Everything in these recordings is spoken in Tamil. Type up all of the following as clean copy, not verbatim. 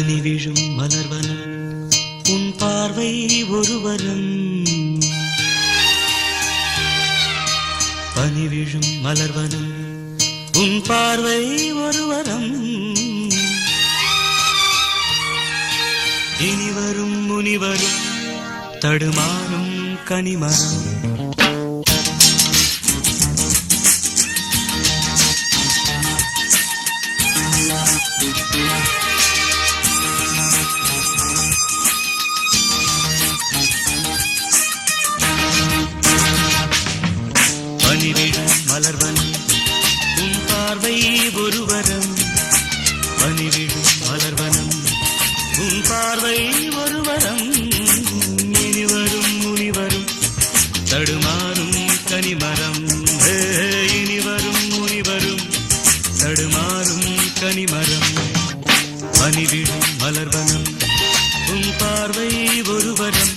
பனி விழும் மலர்வனம் உன் பார்வை ஒருவரம். பனி விழும் மலர்வனம் உன் பார்வை ஒருவரம். இனிவரும் முனிவரும் தடுமாறும் கனிமரம். பனிவிழும் மலர்வனம் உன் பார்வை ஒருவரம். பனிவிழும் மலர்வனம் உன் பார்வை ஒருவரம். இனிவரும் முனிவரும் தடுமாறும் கனிமரம். இனிவரும் முனிவரும் தடுமாறும் கனிமரம். பனிவிழும் மலர்வனம் உன் பார்வை ஒருவரம்.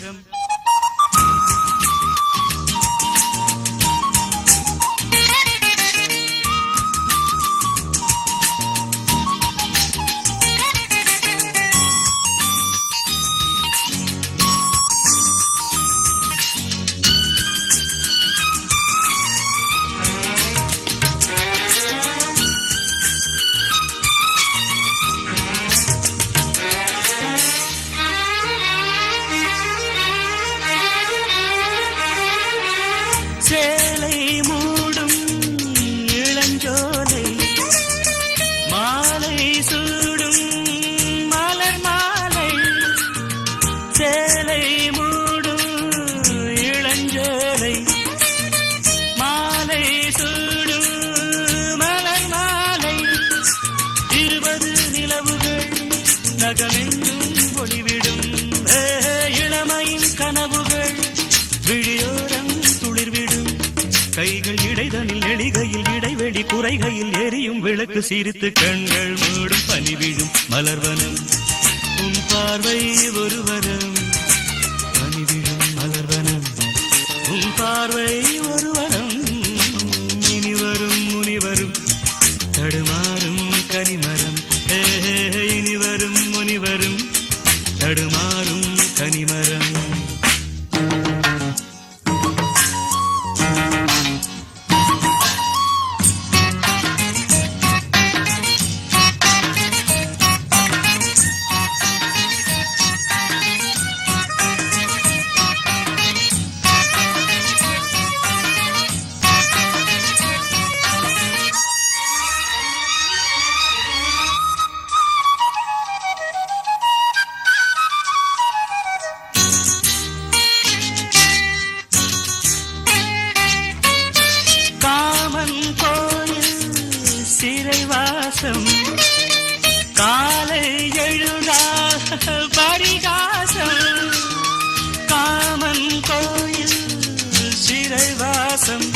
சேலை மூடும் இளஞ்சோலை மாலை சூடும் மலர் மாலை. சேலை மூடும் இளஞ்சோலை மாலை சூடும் மலர் மாலை. 20 நிலவுகள் நகமெங்கும் ஒளிவிடும். இளமையின் கனவுகள் விழியோரம் துளிர்விடும். கைகள் இடைதனில் எளிகையில் இடைவெளி குறைகையில் எரியும் விளக்கு சிரித்து கண்கள் மூடும். பனிவிழும் மலர்வனம் உன் பார்வை ஒருவரம். பனிவிழும் மலர்வனம் உன் பார்வை ஒருவரம். இனிவரும் முனிவரும் தடுமாறும் கனிமரம். இனிவரும் முனிவரும் தடுமாறும் கனிமரம். சிறைவாசம் காலை எழுதா பரிகாசம். காமன் கோயில் சிறைவாசம்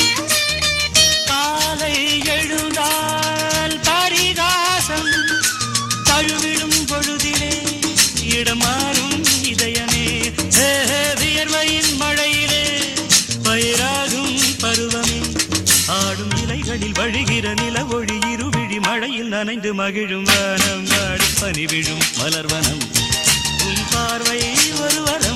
காலை எழுதால் பரிகாசம். தழுவிடும் பொழுதிலே இடமாறும் இதயமே. வியர்வையின் மழையிலே பயிராகும் பருவமே. ஆடும் இலைகளில் வழிகிற நில ஒளி இருவிழி மழையில் நனைந்து மகிழும் வானம். நாடும் பனிவிழும் மலர்வனம் உன் பார்வை ஒருவரம்.